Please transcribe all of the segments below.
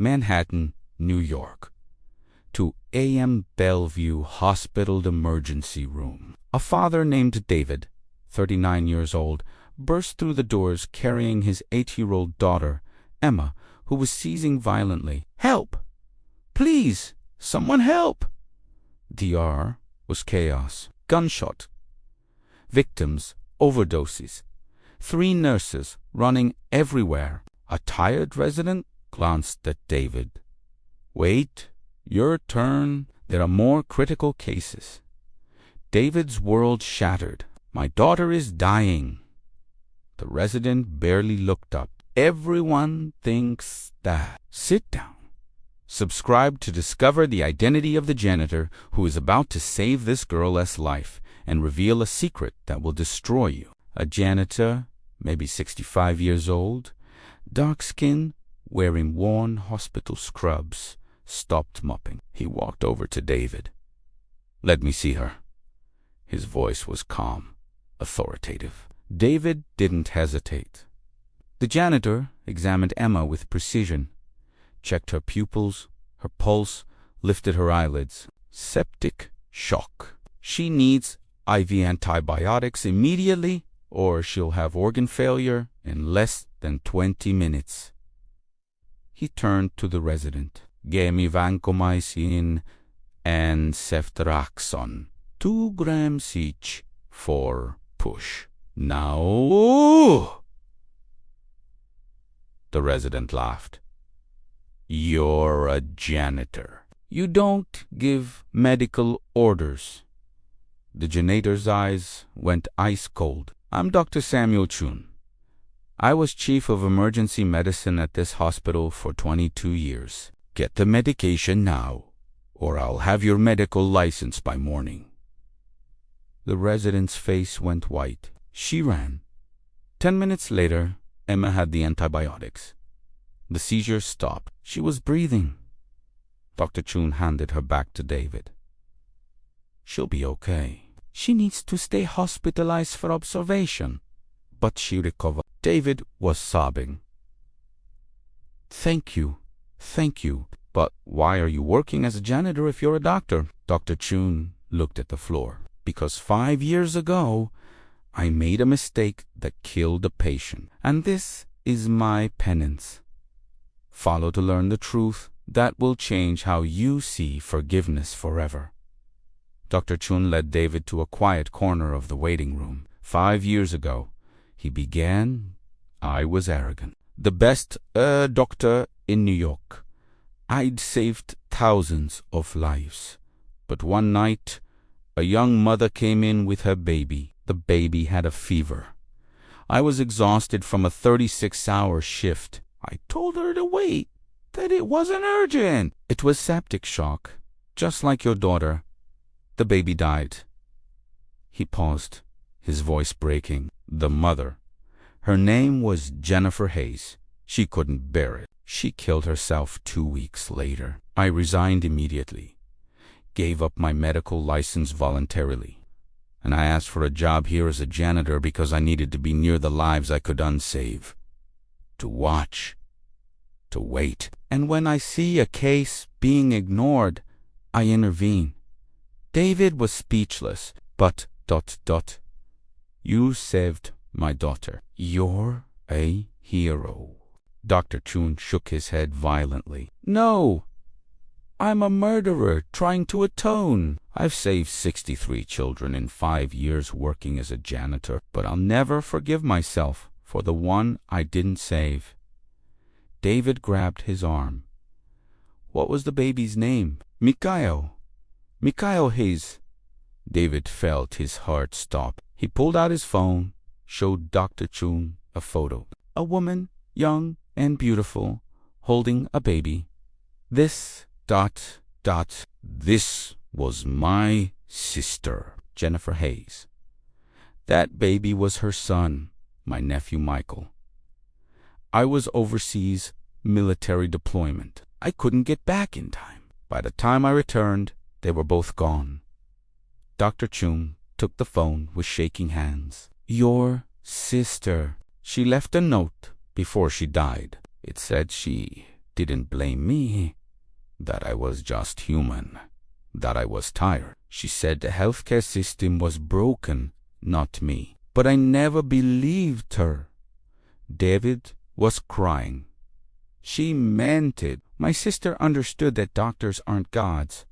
Manhattan, New York, to A.M. Bellevue Hospital emergency room. A father named David, 39 years old, burst through the doors carrying his 8-year-old daughter, Emma, who was seizing violently. "Help! Please! Someone help!" DR was chaos. Gunshot. Victims, overdoses. 3 nurses running everywhere. A tired resident glanced at David. "Wait, your turn. There are more critical cases." David's world shattered. "My daughter is dying." The resident barely looked up. "Everyone thinks that." "Sit down. Subscribe to discover the identity of the janitor who is about to save this girl's life and reveal a secret that will destroy you." A janitor, maybe 65 years old, dark skin, wearing worn hospital scrubs, stopped mopping. He walked over to David. "Let me see her." His voice was calm, authoritative. David didn't hesitate. The janitor examined Emma with precision, checked her pupils, her pulse, lifted her eyelids. "Septic shock. She needs IV antibiotics immediately, or she'll have organ failure in less than 20 minutes. He turned to the resident. "Give me vancomycin and ceftriaxone, 2 grams each for push. Now." The resident laughed. "You're a janitor. You don't give medical orders." The janitor's eyes went ice cold. "I'm Dr. Samuel Chen. I was chief of emergency medicine at this hospital for 22 years. Get the medication now, or I'll have your medical license by morning." The resident's face went white. She ran. 10 minutes later, Emma had the antibiotics. The seizure stopped. She was breathing. Dr. Chen handed her back to David. "She'll be okay. She needs to stay hospitalized for observation, but she recovered." David was sobbing. Thank you. But why are you working as a janitor if you're a doctor?" Dr. Chen looked at the floor. "Because 5 years ago, I made a mistake that killed a patient, and this is my penance. Follow to learn the truth that will change how you see forgiveness forever." Dr. Chen led David to a quiet corner of the waiting room. "5 years ago, he began, I was arrogant. The best doctor in New York. I'd saved thousands of lives. But one night, a young mother came in with her baby. The baby had a fever. I was exhausted from a 36-hour shift. I told her to wait, that it wasn't urgent. It was septic shock, just like your daughter. The baby died." He paused, his voice breaking. "The mother. Her name was Jennifer Hayes. She couldn't bear it. She killed herself 2 weeks later. I resigned immediately, gave up my medical license voluntarily, and I asked for a job here as a janitor because I needed to be near the lives I could unsave. To watch, to wait. And when I see a case being ignored, I intervene." David was speechless, but ... "You saved my daughter. You're a hero." Dr. Chen shook his head violently. "No, I'm a murderer trying to atone. I've saved 63 children in 5 years working as a janitor, but I'll never forgive myself for the one I didn't save." David grabbed his arm. "What was the baby's name?" Mikhail Hayes." David felt his heart stop. He pulled out his phone, showed Dr. Chen a photo. A woman, young and beautiful, holding a baby. "This ... This was my sister, Jennifer Hayes. That baby was her son, my nephew Michael. I was overseas military deployment. I couldn't get back in time. By the time I returned, they were both gone." Dr. Chen took the phone with shaking hands. "Your sister. She left a note before she died. It said she didn't blame me, that I was just human, that I was tired. She said the healthcare system was broken, not me. But I never believed her. David was crying. She meant it. My sister understood that doctors aren't gods,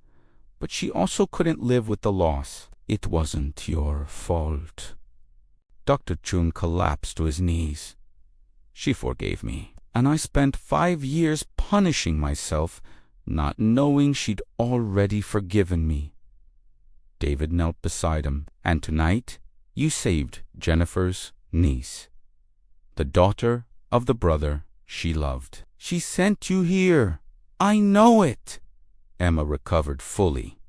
but she also couldn't live with the loss. It wasn't your fault. Dr. Chen collapsed to his knees. She forgave me, and I spent 5 years punishing myself, not knowing she'd already forgiven me. David knelt beside him, and tonight you saved Jennifer's niece, the daughter of the brother she loved. She sent you here. I know it. Emma recovered fully.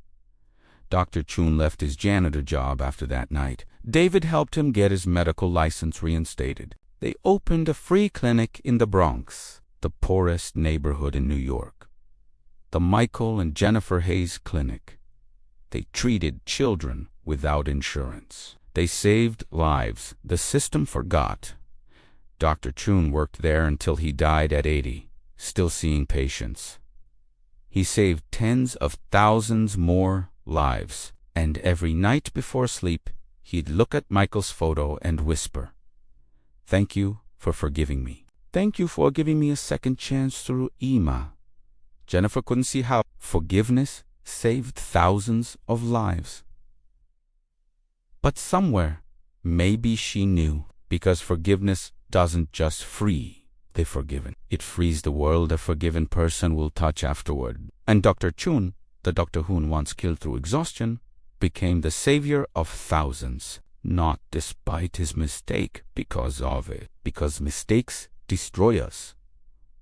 Dr. Chen left his janitor job after that night. David helped him get his medical license reinstated. They opened a free clinic in the Bronx, the poorest neighborhood in New York. The Michael and Jennifer Hayes Clinic. They treated children without insurance. They saved lives the system forgot. Dr. Chen worked there until he died at 80, still seeing patients. He saved tens of thousands more lives, and every night before sleep, he'd look at Michael's photo and whisper, "Thank you for forgiving me. Thank you for giving me a second chance through Emma." Jennifer couldn't see how forgiveness saved thousands of lives. But somewhere, maybe she knew, because forgiveness doesn't just free the forgiven. It frees the world a forgiven person will touch afterward. And Dr. Chen, the doctor who once killed through exhaustion, became the savior of thousands, not despite his mistake, because of it. Because mistakes destroy us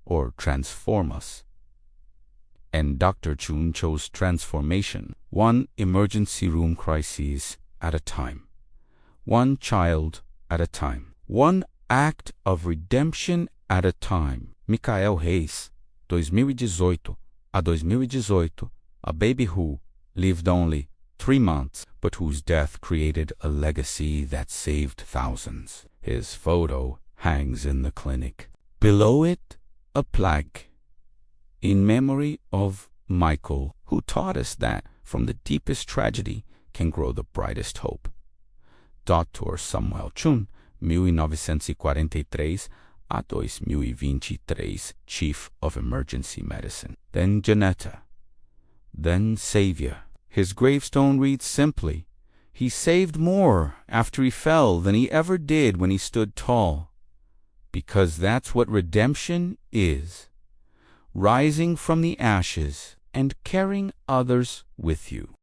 or transform us. And Dr. Chen chose transformation, one emergency room crisis at a time, one child at a time, one act of redemption at a time. Michael Reis, 2018 a 2018, a baby who lived only 3 months, but whose death created a legacy that saved thousands. His photo hangs in the clinic. Below it, a plaque, in memory of Michael, who taught us that from the deepest tragedy can grow the brightest hope. Dr. Samuel Chen, 1943 a 2023, Chief of Emergency Medicine. Then Janitor. Then Savior. His gravestone reads simply, "He saved more after he fell than he ever did when he stood tall." Because that's what redemption is. Rising from the ashes and carrying others with you.